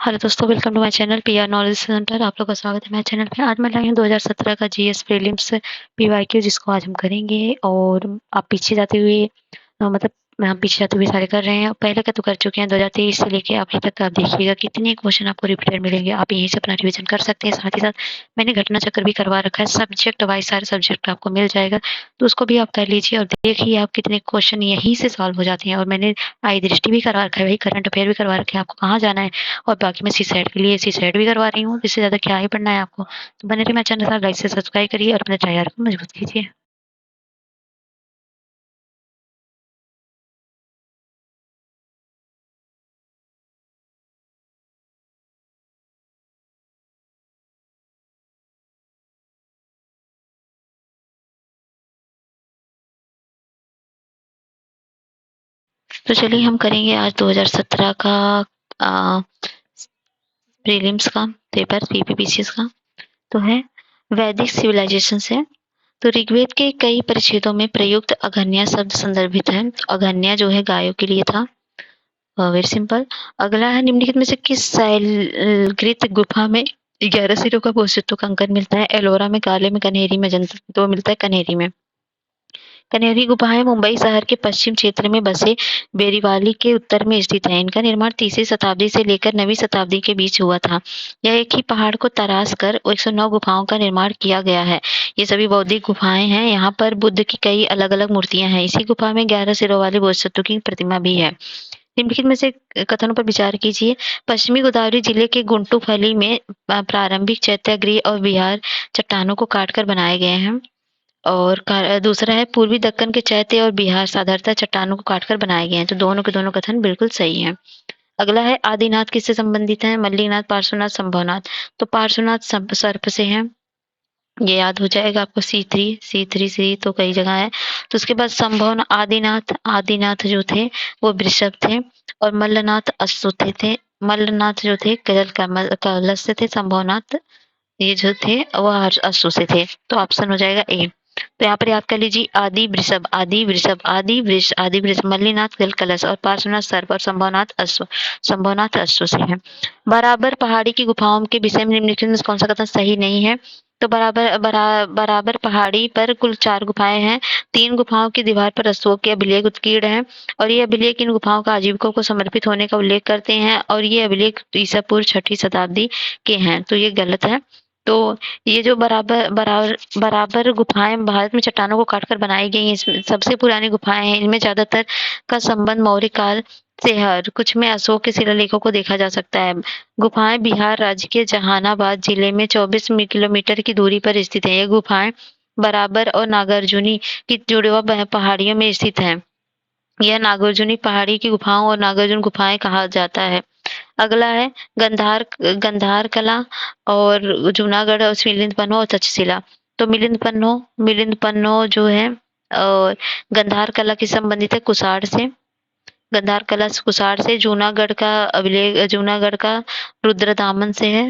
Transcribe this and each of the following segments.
Hello दोस्तों, welcome to my channel PR Knowledge Centre. आप लोग का स्वागत है मेरे चैनल पे। आज मैं लाई हूँ 2017 का जीएस प्रीलिम्स पीवाईक्यू, जिसको आज हम करेंगे। और आप पीछे जाते हुए मतलब हम पीछे जाते हुए सारे कर रहे हैं। पहले का तो कर चुके हैं, 2023 से लेके अभी तक। आप देखिएगा कितने क्वेश्चन आपको रिपीटेड मिलेंगे। आप यहीं से अपना रिवीजन कर सकते हैं। साथ ही साथ मैंने घटना चक्र भी करवा रखा है, सब्जेक्ट वाइज सारे सब्जेक्ट आपको मिल जाएगा, तो उसको भी आप कर लीजिए। और देखिए आप कितने क्वेश्चन यहीं से सॉल्व हो जाते हैं। और मैंने आई दृष्टि भी करवा रखा है, वही करंट अफेयर भी करवा रखे हैं, आपको कहाँ जाना है। और बाकी मैं सीसैट के लिए सीसैट भी करवा रही हूँ, इससे ज़्यादा क्या ही पढ़ना है आपको। तो बने रहिए मेरे चैनल के साथ, लाइक से सब्सक्राइब करिए और अपने तैयार को मजबूत कीजिए। तो चलिए हम करेंगे आज 2017 का प्रीलिम्स का पेपर, पीपीपीसीएस का। तो है वैदिक सिविलाइजेशन से। तो ऋग्वेद के कई परिच्छेदों में प्रयुक्त अघन्या शब्द संदर्भित है। तो अघन्या जो है गायों के लिए था। Very simple. अगला है, निम्नलिखित में से किस शैलग्रित गुफा में 11 सिरों का बोधिसत्व का अंकन मिलता है। एलोरा में, काले में, कन्हेरी में, अजंता। तो मिलता है कन्हेरी में। कन्हेरी गुफाएं मुंबई शहर के पश्चिम क्षेत्र में बसे बेरीवाली के उत्तर में स्थित है। इनका निर्माण 3वीं शताब्दी से लेकर 9वीं शताब्दी के बीच हुआ था। यह एक ही पहाड़ को तराश कर 109 गुफाओं का निर्माण किया गया है। ये सभी बौद्धिक गुफाएं हैं। यहाँ पर बुद्ध की कई अलग अलग मूर्तियां हैं। इसी गुफा में 11 सिरों वाले बोधिसत्व की प्रतिमा भी है। निम्नलिखित में से कथनों पर विचार कीजिए। पश्चिमी गोदावरी जिले के गुंटूफली में प्रारंभिक चैत्यागृह और विहार चट्टानों को काटकर बनाए गए हैं। और दूसरा है, पूर्वी दक्कन के चैत्य और बिहार साधारणतः चट्टानों को काटकर बनाए गए हैं। तो दोनों के दोनों कथन बिल्कुल सही हैं। अगला है, आदिनाथ किससे संबंधित है। मल्लिनाथ, पार्श्वनाथ, संभवनाथ। तो पार्श्वनाथ सर्प से है, ये याद हो जाएगा आपको। सी3 तो कई जगह है। तो उसके बाद संभव आदिनाथ, आदिनाथ जो थे वो वृषभ थे। और मल्लनाथ अश्व थे। मल्लनाथ जो थे कलश से थे। संभवनाथ ये जो थे वह अश्व से थे। तो ऑप्शन हो जाएगा ए। तो यहाँ पर याद कर लीजिए, आदि वृषभ, आदि वृषभ, आदि वृष, आदि वृष, मल्लिनाथ कलश और पार्श्वनाथ सर्प और संभवनाथ अश्व, संभवनाथ अश्व से है। बराबर पहाड़ी की गुफाओं के विषय में निम्नलिखित में कौन सा कथन सही नहीं है। तो बराबर पहाड़ी पर कुल 4 गुफाएं हैं। 3 गुफाओं की दीवार पर अशोक के अभिलेख उत्कीर्ण है। और ये अभिलेख इन गुफाओं का आजीविकों को समर्पित होने का उल्लेख करते हैं। और ये अभिलेख ईसा पूर्व 6वीं शताब्दी के हैं। तो ये गलत है। तो ये जो बराबर बराबर बराबर गुफाएं भारत में चट्टानों को काटकर बनाई गई हैं, इसमें सबसे पुरानी गुफाएं हैं। इनमें ज्यादातर का संबंध मौर्य काल से है और कुछ में अशोक के शिलालेखों को देखा जा सकता है। गुफाएं बिहार राज्य के जहानाबाद जिले में 24 किलोमीटर की दूरी पर स्थित है। ये गुफाएं बराबर और नागार्जुनी की जुड़वा पहाड़ियों में स्थित है। यह नागार्जुनी पहाड़ी की गुफाओं और नागार्जुन गुफाएं कहा जाता है। अगला है, गंधार कला और जूनागढ़ और मिलिंद पन्नो और तक्षशिला। तो मिलिंद पन्नो जो है और गंधार कला की संबंधित है कुसाड़ से। गंधार कला कुसाड़ से। जूनागढ़ का अभिलेख जूनागढ़ का रुद्रदामन से है।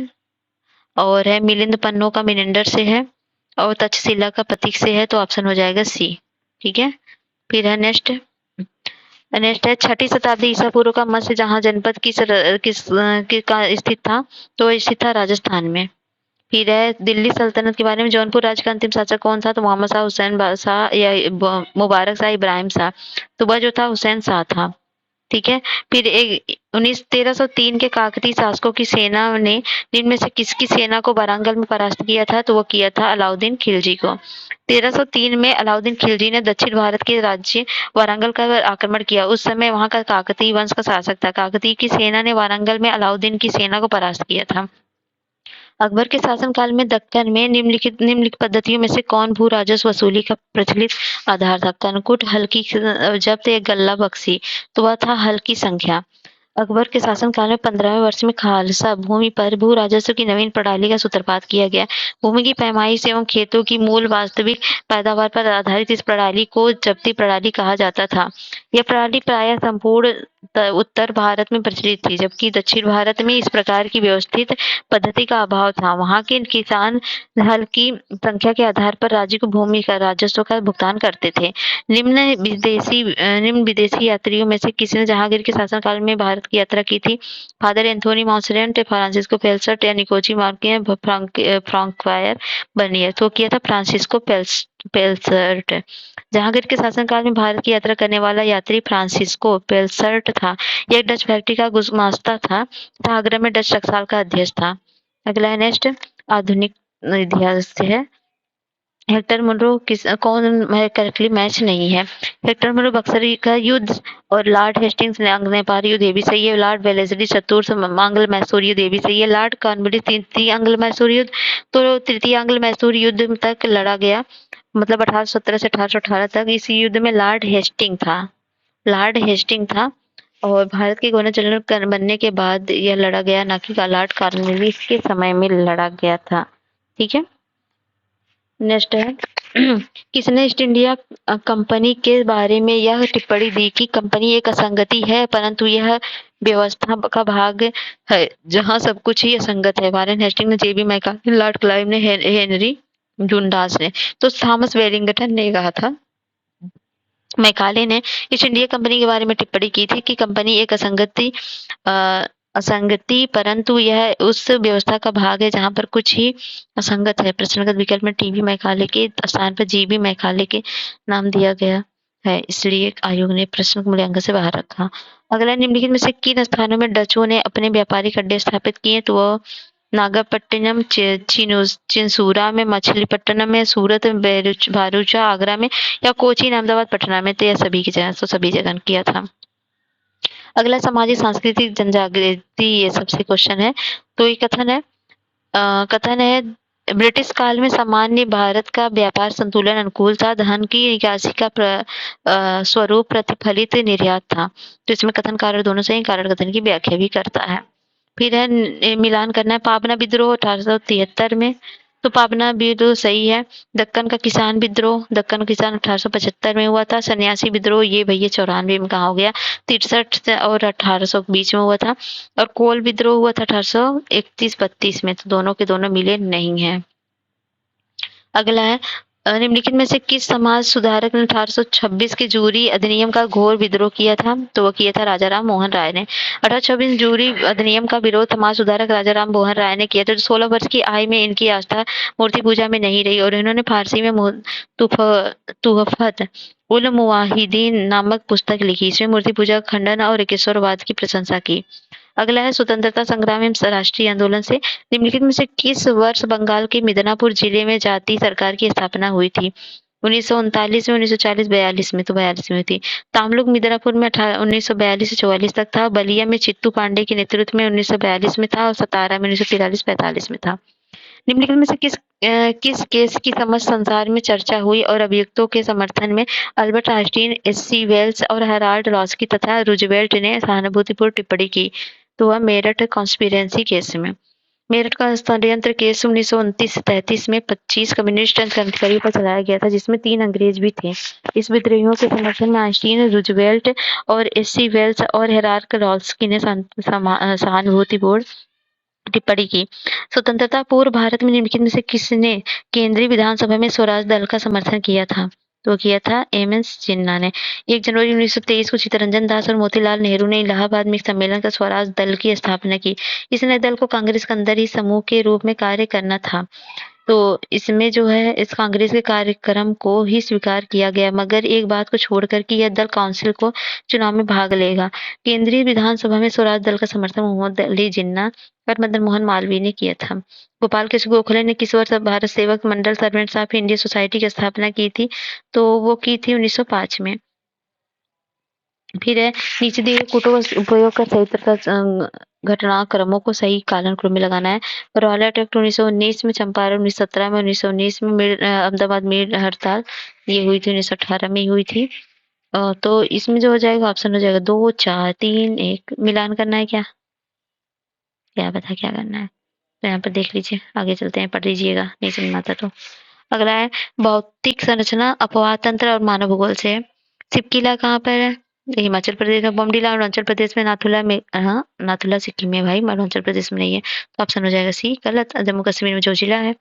और है मिलिंद पन्नो का मिनेंडर से है। और तक्षशिला का प्रतीक से है। तो ऑप्शन हो जाएगा सी। ठीक है। फिर है नेक्स्ट है 6वीं शताब्दी ईसा पूर्व का मत्स्य जहाँ जनपद का स्थित था। तो स्थित था राजस्थान में। फिर है दिल्ली सल्तनत के बारे में, जौनपुर राज्य का अंतिम शासक कौन था। तो मोहम्मद शाह, हुसैन शाह या मुबारक शाह, इब्राहिम शाह। तो वह जो था हुसैन शाह था। ठीक है। फिर 1303 के काकतीय शासकों की सेना ने जिनमें से किसकी सेना को वारंगल में परास्त किया था। तो वो किया था अलाउद्दीन खिलजी को। 1303 में अलाउद्दीन खिलजी ने दक्षिण भारत के राज्य वारंगल का आक्रमण किया। उस समय वहां का काकतीय वंश का शासक था। काकतीय की सेना ने वारंगल में अलाउद्दीन की सेना को परास्त किया था। अकबर के शासनकाल में दक्कन में निम्नलिखित पद्धतियों में से कौन भू राजस्व वसूली का प्रचलित आधार था। कनकुट, हल्की जब्त या गल्ला बख्शी। तो वह था हल्की संख्या। अकबर के शासनकाल में 15वें वर्ष में खालसा भूमि पर भू राजस्व की नवीन प्रणाली का सूत्रपात किया गया। भूमि की पैमाइश एवं खेतों की मूल वास्तविक पैदावार पर आधारित इस प्रणाली को जब्ती प्रणाली कहा जाता था। यह प्रणाली प्रायः संपूर्ण उत्तर भारत में प्रचलित थी, जबकि दक्षिण भारत में इस प्रकार की व्यवस्थित पद्धति का अभाव था। वहां के किसान हल की संख्या के आधार पर राज्य को भूमि का राजस्व का भुगतान करते थे। निम्न विदेशी यात्रियों में से किसी ने जहांगीर के शासनकाल में भारत भारत की यात्रा की थी। फादर एंथोनी मॉन्सेरेंट, फ्रांसिस्को पेल्सर्ट या निकोची मार्के फ्रांकवायर बर्नियर। तो किया था फ्रांसिस्को पेल्सर्ट। जहांगीर के शासनकाल में भारत की यात्रा करने वाला यात्री फ्रांसिस्को पेल्सर्ट था। यह एक डच फैक्ट्री का गुमास्ता था तथा आगरा में डच टकसाल का अध्यक्ष था। अगला है नेक्स्ट आधुनिक इतिहास से है। हेक्टर मुनरो कौन करेक्टली मैच नहीं है। हेक्टर मुनरो बक्सर का युद्ध और लॉर्ड हेस्टिंग्स नेपाल युद्ध ये भी सही है। लॉर्ड वेलेस्ली चतुर्थ आंग्ल मैसूर युद्ध ये भी सही है। लॉर्ड कॉर्नवालिस तृतीय आंग्ल मैसूर युद्ध, तो तृतीय आंग्ल मैसूर युद्ध तक लड़ा गया, मतलब 1817 से 1818 तक। इस युद्ध में लॉर्ड हेस्टिंग था और भारत के गवर्नर जनरल बनने के बाद यह लड़ा गया, ना कि लॉर्ड कॉर्नवालिस के समय में लड़ा गया था। ठीक है, नेक्स्ट है किसने ईस्ट इंडिया कंपनी के बारे में यह टिप्पणी दी कि कंपनी एक असंगति है परंतु यह व्यवस्था का भाग है जहां सब कुछ ही असंगत है। वारेन हेस्टिंग ने, जेबी मैकाले, लॉर्ड क्लाइव ने, हेनरी डुंडास ने। तो थॉमस वेलिंगटन ने कहा था, मैकाले ने ईस्ट इंडिया कंपनी के बारे में टिप्पणी की थी कि कंपनी एक असंगति परंतु यह उस व्यवस्था का भाग है जहां पर कुछ ही असंगत है। प्रश्नगत विकल्प में टीबी मैकाले के स्थान पर जीबी मैकाले के नाम दिया गया है, इसलिए आयोग ने प्रश्न मूल्यांकन से बाहर रखा। अगला, निम्नलिखित में से किन स्थानों में डचों ने अपने व्यापारिक अड्डे स्थापित किए? तो वह नागपट्टिनम, चिंसूरा में, मछलीपट्टनम में, सूरत, भारूचा, आगरा में या कोचीन, अहमदाबाद, पटना में। तो यह सभी की जगह, तो सभी जगह किया था। अगला, सामाजिक सांस्कृतिक जनजागृति, ये सबसे क्वेश्चन है। तो ये कथन है ब्रिटिश काल में सामान्य भारत का व्यापार संतुलन अनुकूल था, धन की निकासी का स्वरूप प्रतिफलित निर्यात था। तो इसमें कथन कारण दोनों से ही कारण कथन की व्याख्या भी करता है। फिर है मिलान करना है। पाबना विद्रोह 1873 में, तो पाबना विद्रोह सही है। दक्कन का किसान विद्रोह, दक्कन का किसान 1875 में हुआ था। सन्यासी विद्रोह ये भैया 94 में कहा हो गया, 63 और 1800 के बीच में हुआ था। और कोल विद्रोह हुआ था 1831-32 में, तो दोनों के दोनों मिले नहीं है। अगला है निम्नलिखित में से किस समाज सुधारक ने 1826 के जूरी अधिनियम का घोर विद्रोह किया था? तो वह किया था राजा राम मोहन राय ने। 1826 जूरी अधिनियम का विरोध समाज सुधारक राजा राम मोहन राय ने किया था। 16 वर्ष की आयु में इनकी आस्था मूर्ति पूजा में नहीं रही और इन्होंने फारसी में तुहफत उल मुवाहिदीन नामक पुस्तक लिखी। इसमें मूर्ति पूजा का खंडन और एकेश्वरवाद की प्रशंसा की। अगला है स्वतंत्रता संग्राम एवं राष्ट्रीय आंदोलन से निम्नलिखित में से किस वर्ष बंगाल के मिदनापुर जिले में जाति सरकार की स्थापना हुई थी? 1939 में, 1940, 42 में, तो 42 में हुई थी। तामलुक मिदनापुर में 1942 से 44 तक था। बलिया में चित्तू पांडे के नेतृत्व में 1942 में था और सतारा में 1943-45 में था। निम्नलिखित में से किस केस की समझ संसार में चर्चा हुई और अभियुक्तों के समर्थन में अल्बर्ट आइंस्टीन, एच.सी. वेल्स और हेराल्ड रॉस्की तथा रूजवेल्ट ने सहानुभूतिपूर्ण टिप्पणी की? तो वह मेरठ कॉन्स्पिरेसी केस में। मेरठ का षड्यंत्र केस 1929 से 33 में 25 कम्युनिस्ट क्रांतिकारियों पर चलाया गया था, जिसमें 3 अंग्रेज भी थे। इस विद्रोहियों के समर्थन में आइंस्टीन, रूजवेल्ट और एच.सी. वेल्स और हेराल्ड रॉस्की ने सहानुभूतिपूर्ण टिप्पणी की। स्वतंत्रता पूर्व भारत में निम्नलिखित में से किसने केंद्रीय विधानसभा में स्वराज दल का समर्थन किया था? तो किया था एम.एस. जिन्ना ने। 1 जनवरी 1923 को चित्तरंजन दास और मोतीलाल नेहरू ने इलाहाबाद में एक सम्मेलन कर स्वराज दल की स्थापना की। इस नए दल को कांग्रेस के अंदर ही समूह के रूप में कार्य करना था। तो इसमें जो है इस कांग्रेस के कार्यक्रम को ही स्वीकार किया गया, मगर एक बात को छोड़कर कि यह दल काउंसिल को चुनाव में भाग लेगा। केंद्रीय विधानसभा में स्वराज दल का समर्थन मोहम्मद अली जिन्ना और मदन मोहन मालवीय ने किया था। गोपाल कृष्ण गोखले ने किस वर्ष भारत सेवक मंडल सर्वेंट्स ऑफ इंडिया सोसाइटी की स्थापना की थी? तो वो की थी 1905 में। फिर है नीचे दिए कूटों का उपयोग कर सही तरह घटनाक्रमों को सही कालानुक्रम में लगाना है। रॉयलेट एक्ट 1919 में, चंपारण 1917 में, 1919 में अहमदाबाद मिल हड़ताल ये हुई थी, 1918 में ही हुई थी। तो इसमें जो हो जाएगा ऑप्शन हो जाएगा 2, 4, 3, 1। मिलान करना है क्या बता क्या करना है? तो यहाँ पर देख लीजिए, आगे चलते हैं, पढ़ लीजिएगा नहीं समझ में आता तो। अगला है भौतिक संरचना अपवाद तंत्र और मानव भूगोल से। सिपकिला कहाँ पर है? हिमाचल प्रदेश में। बोमडीला अरुणाचल प्रदेश में। नाथुला में, हाँ नाथुला सिक्किम में भाई, अरुणाचल प्रदेश में नहीं है, तो ऑप्शन हो जाएगा सी गलत। जम्मू कश्मीर में जोजिला है।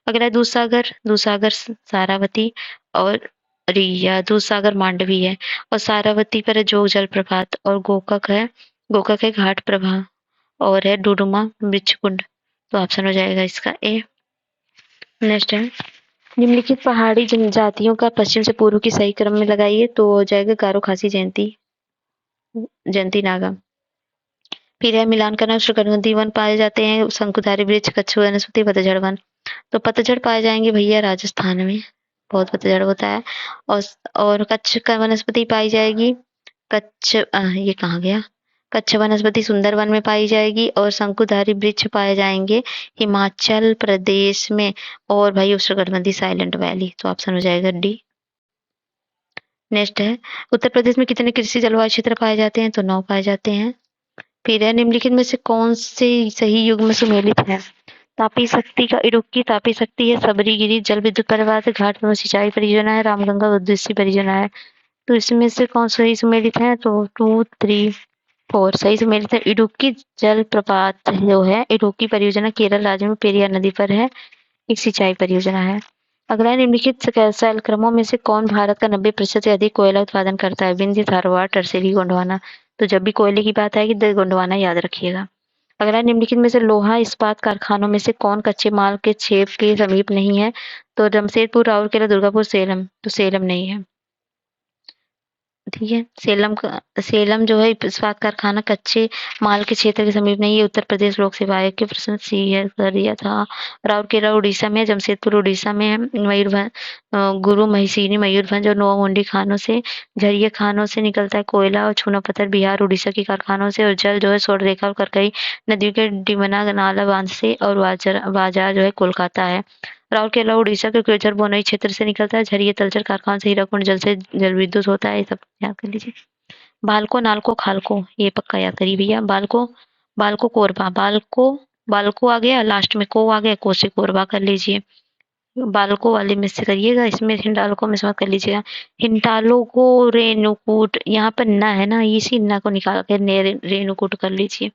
अगला है दूधसागर सारावती और रिया दूधसागर मांडवी है और सारावती पर जोग जलप्रपात और गोकक है गोका के घाट प्रवाह और है डुडुमा वृक्षकुंड। तो ऑप्शन हो जाएगा इसका ए। नेक्स्ट है निम्नलिखित पहाड़ी जनजातियों का पश्चिम से पूर्व की सही क्रम में लगाइए। तो हो जाएगा गारो खासी जयंती नागा। फिर है मिलान करना उष्णकटिबंधीय वन पाए जाते हैं शंकुधारी वृक्ष कच्छ वनस्पति पतझड़ वन। तो पतझड़ पाए जाएंगे भैया राजस्थान में, बहुत पतझड़ होता है। और कच्छ का वनस्पति पाई जाएगी कच्छ ये कहाँ गया, कच्छ वनस्पति सुंदरवन में पाई जाएगी और शंकुधारी वृक्ष पाए जाएंगे हिमाचल प्रदेश में और भाई उष्णकटिबंधीय साइलेंट वैली। तो ऑप्शन हो जाएगा डी। नेक्स्ट है उत्तर प्रदेश में कितने कृषि जलवायु क्षेत्र पाए जाते हैं। तो 9 पाए जाते हैं। फिर है निम्नलिखित में से कौन से सही युग में सुमेलित है। तापी शक्ति का इडुक्की तापी शक्ति है, सबरीगिरी जल विद्युत परिवार घाट एवं सिंचाई परियोजना है, रामगंगा उद्देश्य परियोजना है। तो इसमें से कौन सही सुमेलित है। तो 2, 3, 4 सही सुमेलित है। इडुक्की जल प्रपात जो है इडुक्की परियोजना केरल राज्य में पेरियार नदी पर है, एक सिंचाई परियोजना है। अगला निम्नलिखित शैल क्रमों में से कौन भारत का 90% से अधिक कोयला उत्पादन करता है। विंध्य, धारवाड़, टरसेरी, गोंडवाना। तो जब भी कोयले की बात आएगी तो गोंडवाना याद रखिएगा। अगला निम्नलिखित में से लोहा इस्पात कारखानों में से कौन कच्चे माल के छेप के समीप नहीं है। तो जमशेदपुर, राउरकेला, दुर्गापुर, सेलम। तो सेलम नहीं है, ठीक है। सेलम जो है इस्पात कारखाना कच्चे माल के क्षेत्र के समीप नहीं है। उत्तर प्रदेश लोक सेवा आयोग के प्रश्न सी है कर दिया था। राउरकेला उड़ीसा में, जमशेदपुर उड़ीसा में है, मयूरभंज गुरु महिषिनी मयूरभंज और नोआमुंडी खानों से, झरिया खानों से निकलता है कोयला और छूना पत्थर बिहार उड़ीसा के कारखानों से। और जल जो है स्वर्ण रेखा और करकई नदियों के डिमना नाला बांध से और बाजार जो है कोलकाता है। राउरकेला उड़ीसा के केचर बोनई क्षेत्र से निकलता है। झरिया तलचर कारखाना से हीराकुंड जल से जल विद्युत होता है। ये सब याद कर लीजिए। बालको, नालको, खालको ये पक्का याद करिए भैया। बालको कोरबा, बालको आ गया, लास्ट में को आ गया, को से कोरबा कर लीजिए। बालको वाले में से करिएगा, इसमें हिंडाल्को में से मत कर लीजिएगा। हिंडालो को रेणुकूट, यहाँ पर न है ना, इसी न को निकाल के रेणुकूट कर लीजिए,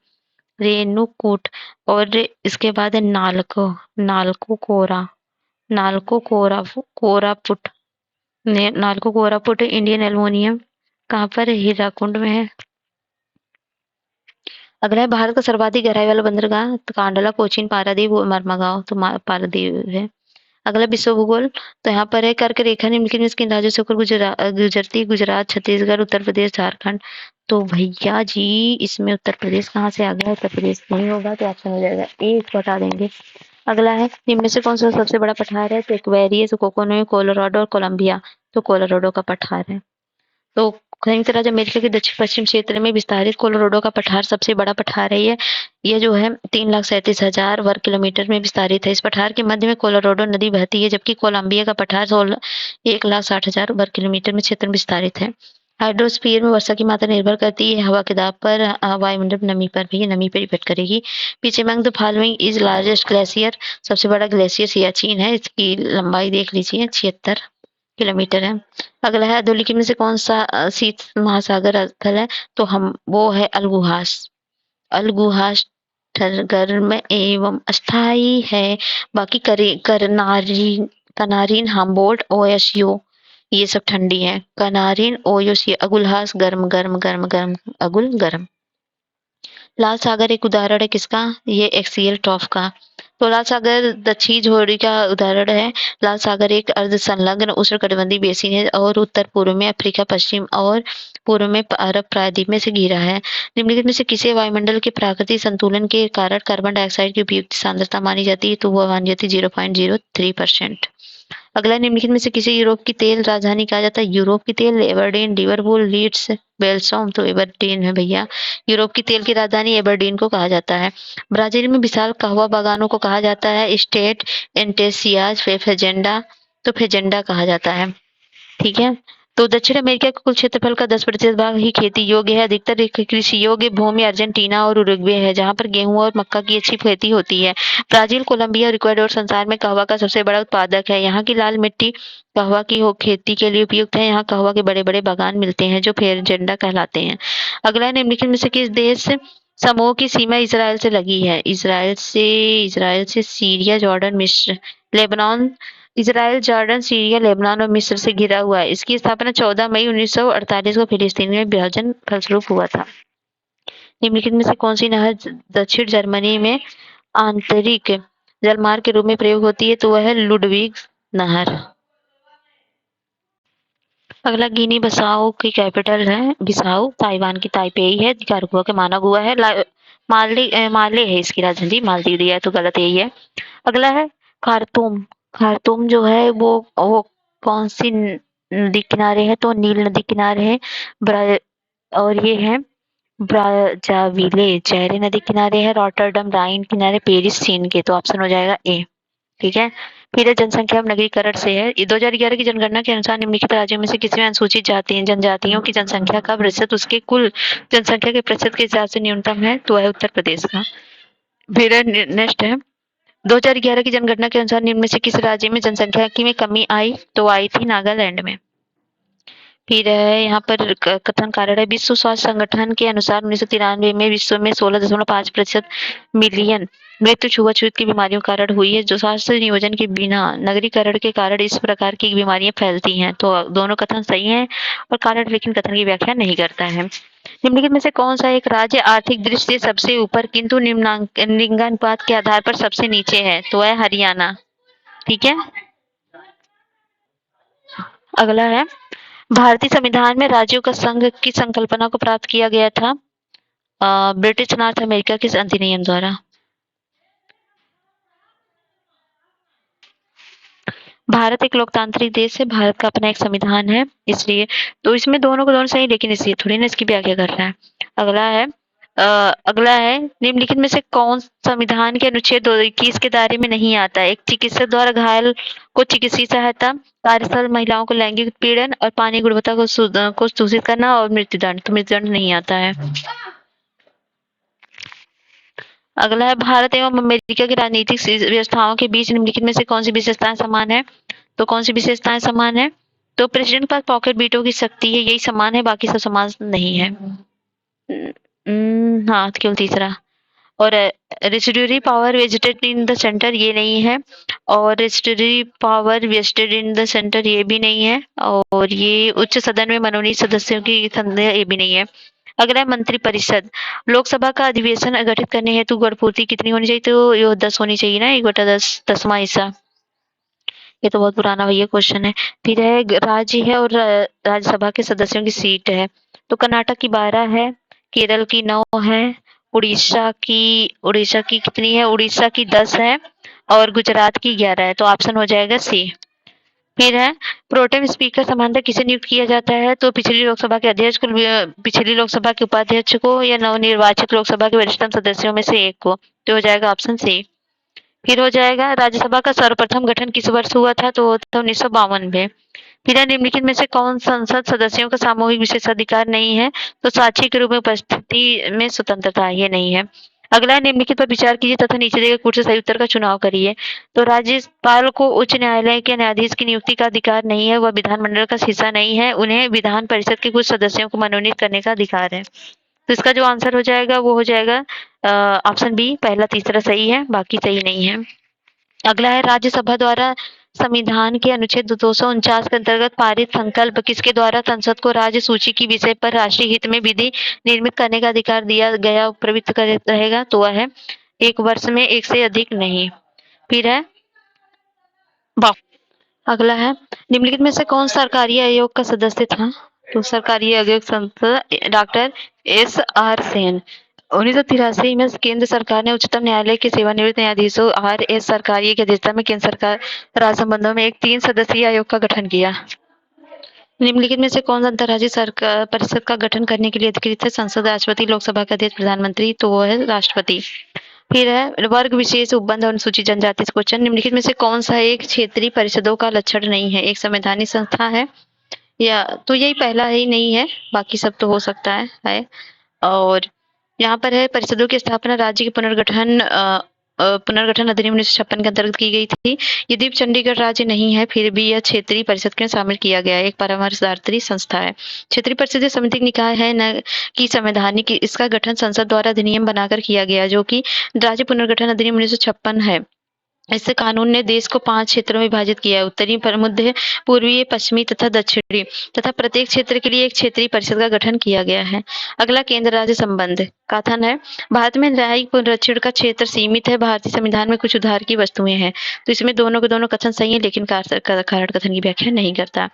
रेणुकूट। और इसके बाद है नालको, नालको कोरा, नालको कोरापुट, नालको कोरापुट इंडियन एल्युमिनियम कहाँ पर है, हीराकुंड में है। अगला है भारत का सर्वाधिक गहराई वाला बंदरगाह। तो कांडला, कोचीन, पारादीप, मरमगांव। तो पारादीप है। अगला विश्व भूगोल। तो यहाँ पर है कर्क रेखा निम्नलिखित में किन राज्यों से होकर गुजरती। गुजरात, छत्तीसगढ़, उत्तर प्रदेश, झारखंड। तो भैया जी इसमें उत्तर प्रदेश कहाँ से आ गया, उत्तर प्रदेश नहीं होगा। तो ऑप्शन हो जाएगा ए, इसको हटा देंगे। अगला है निम्न में से कौन सा सबसे बड़ा पठार है। तो एक्वेरियस, कोकोनो, कोलोराडो और कोलंबिया। तो कोलोराडो का पठार है। तो संयुक्त राज्य अमेरिका के दक्षिण पश्चिम क्षेत्र में विस्तारित कोलोराडो का पठार सबसे बड़ा पठार है। ये जो है 3,37,000 वर्ग किलोमीटर में विस्तारित है। इस पठार के मध्य में कोलोराडो नदी बहती है, जबकि कोलंबिया का पठार 1,60,000 वर्ग किलोमीटर में क्षेत्र में विस्तारित है। हाइड्रोस्फीयर में वर्षा की मात्रा निर्भर करती है हवा के दाब पर, वायुमंडल नमी पर भी, नमी पर डिपेंड करेगी। पीछे में the following is largest glacier. सबसे बड़ा ग्लेशियर सियाचिन है, इसकी लंबाई देख लीजिए 76 किलोमीटर है। अगला है अधोलिखित में से कौन सा शीत महासागर स्थल है। तो हम वो है अलगुहास। अलगुहास गर्म एवं अस्थायी है। बाकी कनारिन, हाम्बोल्ट, ओएसयू ये सब ठंडी है। कनारिन, ओएसयू, अगुलहास गर्म गर्म गर्म गर्म, अगुल गर्म। लाल सागर एक उदाहरण है किसका, ये एक्सियल ट्रॉफ का। तो लाल सागर दक्षिणी ध्रुव का उदाहरण है। लाल सागर एक अर्ध संलग्न उष्णकटिबंधीय बेसिन है और उत्तर पूर्व में अफ्रीका, पश्चिम और पूर्व में अरब प्रायद्वीप में से घिरा है। निम्नलिखित में से किसे वायुमंडल के प्राकृतिक संतुलन के कारण कार्बन डाइऑक्साइड की उपयुक्त सांद्रता मानी जाती है। तो वह मानी जाती है 0.03%। अगला निम्नलिखित में से किसे यूरोप की तेल राजधानी कहा जाता है। यूरोप की तेल एबरडीन, लिवरपूल, लीड्स, बेल्सॉम। तो एबरडीन है भैया। यूरोप की तेल की राजधानी एबरडीन को कहा जाता है। ब्राजील में विशाल कहवा बागानों को कहा जाता है स्टेट एंटेसियाज फेजेंडा। तो फेजेंडा कहा जाता है, ठीक है। तो दक्षिण अमेरिका के कुल क्षेत्रफल का 10% भाग ही खेती योग्य है। अधिकतर कृषि योग्य भूमि अर्जेंटीना और उरुग्वे है, जहां पर गेहूं और मक्का की अच्छी खेती होती है। ब्राजील, कोलंबिया और इक्वाडोर संसार में कहवा का सबसे बड़ा उत्पादक है। यहाँ की लाल मिट्टी कहवा की खेती के लिए उपयुक्त है। यहाँ कहवा के बड़े बड़े बागान मिलते हैं जो फेजेंडा कहलाते हैं। अगला निम्नलिखित में से किस देश समूह की सीमा इसराइल से लगी है। इसराइल से सीरिया, जॉर्डन, मिस्र, Lebanon. Israel, Jordan, Syria, Lebanon और मिस्र से घिरा हुआ है। इसकी स्थापना 14 मई 1948 को फिलिस्तीन में विभाजन फलस्वरूप हुआ था। निम्नलिखित में से कौन सी नहर दक्षिण जर्मनी में आंतरिक जलमार्ग के रूप में प्रयोग होती है? तो वह है लुडविग नहर। अगला गिनी बिसाऊ की कैपिटल है बिसाऊ, ताइवान की ताइपेई है, निकारागुआ के मानागुआ है, माले है इसकी राजधानी, मालदीव दिया है तो गलत यही है। अगला है खार्तूम। खार्तूम जो है वो कौन सी नदी किनारे है? तो नील नदी किनारे है। और ये है ब्राज़ाविले चेहरे नदी किनारे है, रॉटरडम राइन किनारे, पेरिस चीन के, तो ऑप्शन हो जाएगा ए। ठीक है। फिर जनसंख्या नगरीकरण से है। 2011 की जनगणना के अनुसार निम्नलिखित राज्यों में से किसी में अनुसूचित जाति जनजातियों की जनसंख्या का प्रतिशत उसके कुल जनसंख्या के प्रतिशत के हिसाब से न्यूनतम है? तो है उत्तर प्रदेश का। फिर नेक्स्ट है 2011 की जनगणना के अनुसार निम्न में से किस राज्य में जनसंख्या की में कमी आई? तो आई थी नागालैंड में। फिर है यहाँ पर कथन कारण है विश्व स्वास्थ्य संगठन के अनुसार 1993 में विश्व में 16.5% मिलियन मृत्यु छुआछूत की बीमारियों के कारण हुई है, जो स्वास्थ्य नियोजन के बिना नगरीकरण के कारण इस प्रकार की बीमारियां फैलती हैं। तो दोनों कथन सही हैं और कारण लेकिन कथन की व्याख्या नहीं करता है। निम्नलिखित में से कौन सा एक राज्य आर्थिक दृष्टि से सबसे ऊपर किंतु लिंगानुपात के आधार पर सबसे नीचे है? तो है हरियाणा। ठीक है। अगला है भारतीय संविधान में राज्यों का संघ की संकल्पना को प्राप्त किया गया था ब्रिटिश नॉर्थ अमेरिका के अधिनियम द्वारा। भारत एक लोकतांत्रिक देश है, भारत का अपना एक संविधान है, इसलिए तो इसमें दोनों को दोनों सही, लेकिन इसलिए थोड़ी ना इसकी व्याख्या कर रहा है। अगला है निम्नलिखित में से कौन संविधान के अनुच्छेद 221 के दायरे में नहीं आता है? एक चिकित्सक द्वारा घायल को चिकित्सीय सहायता, कार्यस्थल महिलाओं को लैंगिक उत्पीड़न और पानी गुणवत्ता को दूषित करना और मृत्युदंड, तो मृत्युदंड नहीं आता है। अगला है भारत एवं अमेरिका की राजनीतिक व्यवस्थाओं के बीच निम्नलिखित में से कौन सी विशेषताएं समान है? तो कौन सी विशेषताएं समान है? तो प्रेसिडेंट के पास पॉकेट वीटो की शक्ति है, यही समान है, बाकी सब समान नहीं है। हाँ, केवल तीसरा। और residuary power vested in the centre ये नहीं है, और residuary power vested in the centre ये भी नहीं है, और ये उच्च सदन में मनोनीत सदस्यों की संख्या ये भी नहीं है। अगला है मंत्रिपरिषद। लोकसभा का अधिवेशन गठित करने हेतु गणपूर्ति कितनी होनी चाहिए? तो ये 10 होनी चाहिए ना, 1/10 10वां हिस्सा। ये तो बहुत पुराना भैया क्वेश्चन है। फिर है राज्य है और राज्यसभा के सदस्यों की सीट है। तो कर्नाटक की 12 है, केरल की 9 है, उड़ीसा की कितनी है? उड़ीसा की 10 है और गुजरात की 11 है, तो ऑप्शन हो जाएगा सी। फिर है प्रोटेम स्पीकर सामान्यतः किसे नियुक्त किया जाता है? तो पिछली लोकसभा के अध्यक्ष को, पिछली लोकसभा के उपाध्यक्ष को, या नवनिर्वाचित लोकसभा के वरिष्ठतम सदस्यों में से एक को, तो हो जाएगा ऑप्शन सी। फिर हो जाएगा राज्यसभा का सर्वप्रथम गठन किस वर्ष हुआ था? तो 1952 में। फिर निम्नलिखित में से कौन संसद सदस्यों का सामूहिक विशेषाधिकार नहीं है? तो साक्षी के रूप में उपस्थिति में स्वतंत्रता ये नहीं है। अगला निम्नलिखित पर विचार कीजिए तथा नीचे दिए कूट से सही उत्तर का चुनाव करिए। तो राज्यपाल को उच्च न्यायालय के न्यायाधीश की नियुक्ति का अधिकार नहीं है, वह विधानमंडल का हिस्सा नहीं है, उन्हें विधान परिषद के कुछ सदस्यों को मनोनीत करने का अधिकार है। तो इसका जो आंसर हो जाएगा वो हो जाएगा ऑप्शन बी, पहला तीसरा सही है, बाकी सही नहीं है। अगला है राज्यसभा द्वारा संविधान के अनुच्छेद 249 के अंतर्गत पारित संकल्प किसके द्वारा संसद को राज्य सूची की विषय पर राष्ट्रीय हित में विधि निर्मित करने का अधिकार दिया गया प्रवृत्त कर रहेगा? तो वह है 1 वर्ष में 1 से अधिक नहीं। फिर है अगला है निम्नलिखित में से कौन सरकारी आयोग का सदस्य था? तो सरकारी आयोग सदस्य डॉक्टर SR सेन। 1983 में केंद्र सरकार ने उच्चतम न्यायालय के सेवानिवृत्त न्यायाधीशों RS सरकारी की अध्यक्षता में केंद्र सरकार राज्य संबंधों में एक 3 सदस्यीय आयोग का गठन किया। निम्नलिखित में से कौन अंतर्राज्यीय सरकार परिषद का गठन करने के लिए अधिकृत है? संसद, राष्ट्रपति, लोकसभा का अध्यक्ष, प्रधानमंत्री, तो वो है राष्ट्रपति। फिर है वर्ग विशेष उपबंध और अनुसूचित जनजाति क्वेश्चन। निम्नलिखित में से कौन सा एक क्षेत्रीय परिषदों का लक्षण नहीं है? एक संवैधानिक संस्था है, या तो यही पहला ही नहीं है, बाकी सब तो हो सकता है। और यहाँ पर है परिषदों की स्थापना राज्य के पुनर्गठन अधिनियम 1956 के अंतर्गत की गई थी। यदि चंडीगढ़ राज्य नहीं है फिर भी यह क्षेत्रीय परिषद में शामिल किया गया है, एक परामर्शदात्री संस्था है। क्षेत्रीय परिषद समिति निकाय है न कि संवैधानिक, इसका गठन संसद द्वारा अधिनियम बनाकर किया गया जो कि राज्य पुनर्गठन अधिनियम 1956 है। इस कानून ने देश को 5 क्षेत्रों में विभाजित किया है, उत्तरी, मध्य, पूर्वी, पश्चिमी तथा दक्षिणी, तथा प्रत्येक क्षेत्र के लिए एक क्षेत्रीय परिषद का गठन किया गया है। अगला केंद्र राज्य संबंध कथन है, भारत में न्यायिक पुनरीक्षण का क्षेत्र सीमित है, भारतीय संविधान में कुछ उधार की वस्तुएं हैं। तो इसमें दोनों के दोनों कथन सही है, लेकिन कारण कथन की व्याख्या नहीं करता।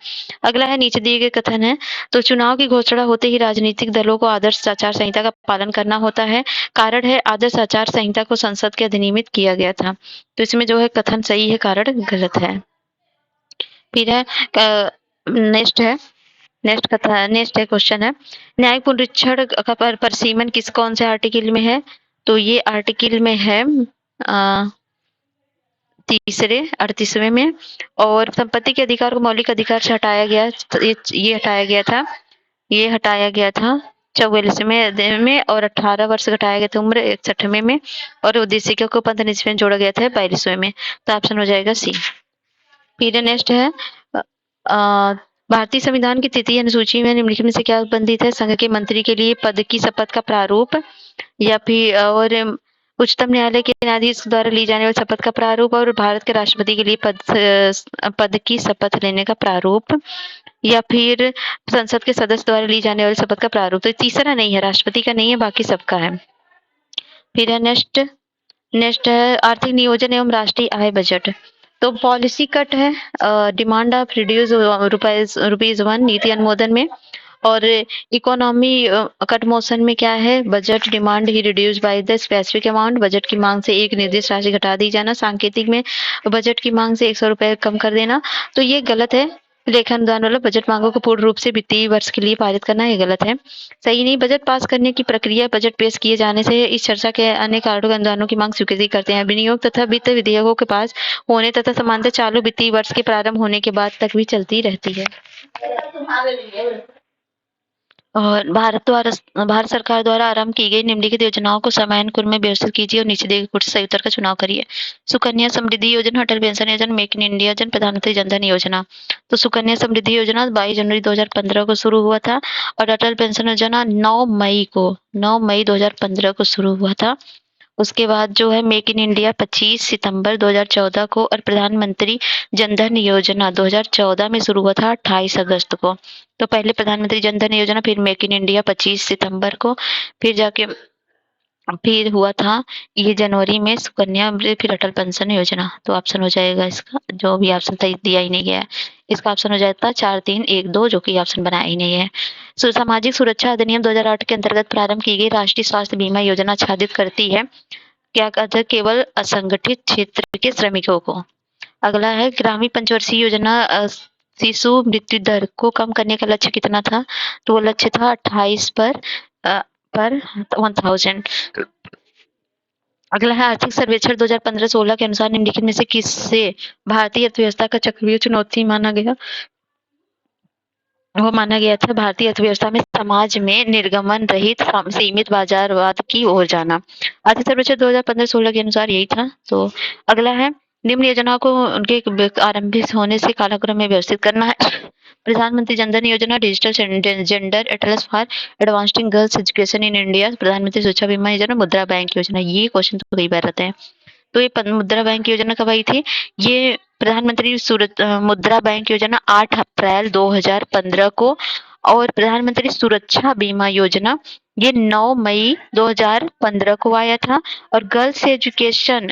अगला है, नीचे दिए गए कथन है, तो चुनाव की घोषणा होते ही राजनीतिक दलों को आदर्श आचार संहिता का पालन करना होता है। कारण है, आदर्श आचार संहिता को संसद के अधिनियमित किया गया था। तो इसमें जो है कथन सही है, कारण गलत है। फिर है नेक्स्ट है नेक्स्ट कथा नेक्स्ट है क्वेश्चन है, न्यायिक पुनरीक्षण का परिसीमन कौन से आर्टिकल में है? तो ये आर्टिकल में है तीसरे 38वें में। और संपत्ति के अधिकार को मौलिक अधिकार से हटाया गया, ये हटाया गया था 44वें में, और 18 वर्ष घटाया गया था उम्र 61वें में, और उद्देशिका को 15 में जोड़ा गया था 42वें में। तो ऑप्शन हो जाएगा सी। फिर नेक्स्ट है, भारतीय संविधान की तृतीय अनुसूची में निम्नलिखित में से क्या संबंधित है? संघ के मंत्री के लिए पद की शपथ का प्रारूप, या फिर और उच्चतम न्यायालय के न्यायाधीश द्वारा ली जाने वाली शपथ का प्रारूप, और भारत के राष्ट्रपति के लिए पद की शपथ लेने का प्रारूप, या फिर संसद के सदस्य द्वारा ली जाने वाली शपथ का प्रारूप। तो तीसरा नहीं है, राष्ट्रपति का नहीं है, बाकी सबका है। फिर है नेक्स्ट है आर्थिक नियोजन एवं राष्ट्रीय आय बजट। तो पॉलिसी कट है, डिमांड ऑफ रिड्यूस ₹1 नीति अनुमोदन में, और इकोनॉमी कट मोशन में क्या है, budget demand he reduce by the specific amount, budget की मांग से एक निर्दिष्ट राशि घटा दी जाना। सांकेतिक में बजट की मांग से 100 रुपए कम कर देना। तो ये गलत है, लेखा अनुदान वाला बजट मांगों को पूर्ण रूप से वित्तीय वर्ष के लिए पारित करना ये गलत है, सही नहीं। बजट पास करने की प्रक्रिया बजट पेश किए जाने से इस चर्चा के अन्य कारणों के अनुदानों की मांग स्वीकृति करते हैं। विनियोग तथा वित्त विधेयकों के पास होने तथा समांतर चालू वित्तीय वर्ष के प्रारंभ होने के बाद तक भी चलती रहती है। और भारत सरकार द्वारा आरंभ की गई निम्नलिखित योजनाओं को समयानुक्रम में व्यवस्थित कीजिए और नीचे दिए गए कुछ सही उत्तर का चुनाव करिए। सुकन्या समृद्धि योजना, अटल पेंशन योजना, मेक इन इंडिया योजना, प्रधानमंत्री जन धन योजना। तो सुकन्या समृद्धि योजना 22 जनवरी 2015 को शुरू हुआ था, और अटल पेंशन योजना 9 मई 2015 को शुरू हुआ था। उसके बाद जो है मेक इन इंडिया 25 सितंबर 2014 को, और प्रधानमंत्री जन धन योजना 2014 में शुरू हुआ था 28 अगस्त को। तो पहले प्रधानमंत्री जन धन योजना, फिर मेक इन इंडिया 25 सितंबर को, फिर हुआ था ये जनवरी में सुकन्या, फिर अटल पेंशन योजना। तो ऑप्शन हो जाएगा इसका, जो भी ऑप्शन दिया ही नहीं गया है, इसका ऑप्शन हो जाता 4, 3, 1, 2, जो कि ऑप्शन बनाया ही नहीं है। सामाजिक सुरक्षा अधिनियम 2008 के अंतर्गत प्रारंभ की गई राष्ट्रीय स्वास्थ्य बीमा योजना आच्छादित करती है क्या कहते हैं, केवल असंगठित क्षेत्र के श्रमिकों को। अगला है ग्रामीण पंचवर्षीय योजना शिशु मृत्यु दर को कम करने का लक्ष्य कितना था? तो वो लक्ष्य था 28 पर 1000। अगला है आर्थिक सर्वेक्षण 2015-16 के अनुसार निम्नलिखित में से किससे भारतीय अर्थव्यवस्था का चक्रव्यूह चुनौती माना गया? वो माना गया था भारतीय अर्थव्यवस्था में समाज में निर्गमन रहित सीमित बाजारवाद की ओर जाना। आर्थिक सर्वेक्षण 2015-16 के अनुसार यही था। तो अगला है निम्न योजनाओं को उनके आरंभिक होने से कालक्रम में व्यवस्थित करना है। प्रधानमंत्री जन धन योजना, digital gender Atlas for advancing girls education in India, प्रधानमंत्री सुरक्षा बीमा योजना, मुद्रा बैंक योजना। ये क्वेश्चन तो कई बार रहते हैं। तो ये मुद्रा बैंक योजना कब आई थी? ये प्रधानमंत्री मुद्रा बैंक योजना 8 अप्रैल 2015 को, और प्रधानमंत्री सुरक्षा बीमा योजना ये 9 मई 2015 को आया था, और गर्ल्स एजुकेशन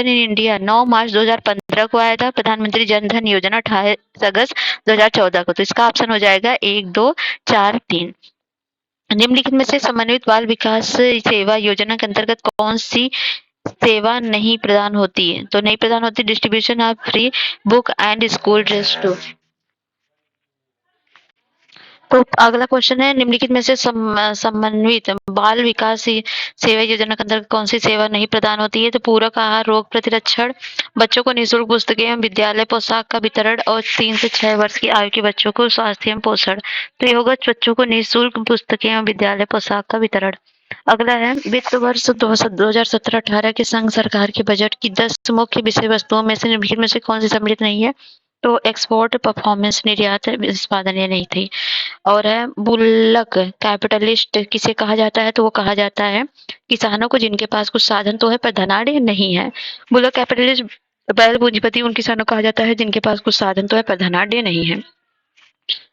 इन इंडिया 9 मार्च 2015 को आया था। प्रधानमंत्री जन धन योजना 28 अगस्त 2014 को। तो इसका ऑप्शन हो जाएगा 1, 2, 4, 3। निम्नलिखित में से समन्वित बाल विकास सेवा योजना के अंतर्गत कौन सी सेवा नहीं प्रदान होती है? तो नहीं प्रदान होती distribution of free book and school dress too. तो अगला क्वेश्चन है निम्नलिखित में से समन्वित बाल विकास सेवा योजना के अंतर्गत कौन सी सेवा नहीं प्रदान होती है? तो पूरक आहार, रोग प्रतिरक्षण, बच्चों को निःशुल्क पुस्तकें एवं विद्यालय पोशाक का वितरण, और 3 से 6 वर्ष की आयु के बच्चों को स्वास्थ्य एवं पोषण। तो ये होगा बच्चों को निःशुल्क पुस्तकें एवं विद्यालय पोशाक का वितरण। अगला है वित्त वर्ष 2017-18 के संघ सरकार के बजट की 10 मुख्य विषय वस्तुओं में से निम्नलिखित में से कौन सी सम्मिलित नहीं है? तो एक्सपोर्ट, परफॉर्मेंस, निर्यात, निष्पादन ये नहीं थी। और है बुल्लक कैपिटलिस्ट किसे कहा जाता है? तो वो कहा जाता है किसानों को जिनके पास कुछ साधन तो है पर धनाढ़ नहीं है। बुल्लक कैपिटलिस्ट तो पहले पूंजीपति उन किसानों को कहा जाता है जिनके पास कुछ साधन तो है पर धनाढ्य नहीं है।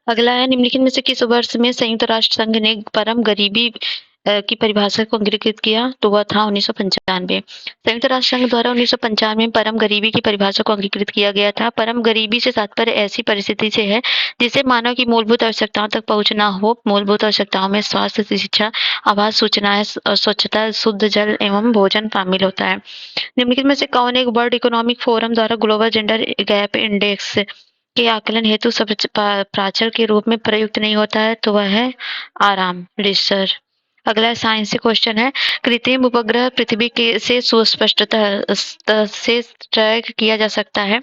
अगला है, निम्नलिखित में से किस वर्ष में संयुक्त राष्ट्र संघ ने परम गरीबी की परिभाषा को अंगीकृत किया? तो वह था 1995। संयुक्त राष्ट्र संघ द्वारा 1995 में परम गरीबी की परिभाषा को अंगीकृत किया गया था। परम गरीबी से तात्पर्य ऐसी परिस्थिति से है जिससे मानव की मूलभूत आवश्यकताओं तक पहुंच ना हो। मूलभूत आवश्यकताओं में स्वास्थ्य, शिक्षा, आवास, सूचनाएं, स्वच्छता, शुद्ध जल एवं भोजन शामिल होता है। निम्नलिखित में से कौन एक वर्ल्ड इकोनॉमिक फोरम द्वारा ग्लोबल जेंडर गैप इंडेक्स के आकलन हेतु सर्वोच्च प्राचर के रूप में प्रयुक्त नहीं होता है? तो वह है आराम रिसर्च। अगला साइंस से क्वेश्चन है, कृत्रिम उपग्रह पृथ्वी के से सुस्पष्टता से ट्रैक किया जा सकता है,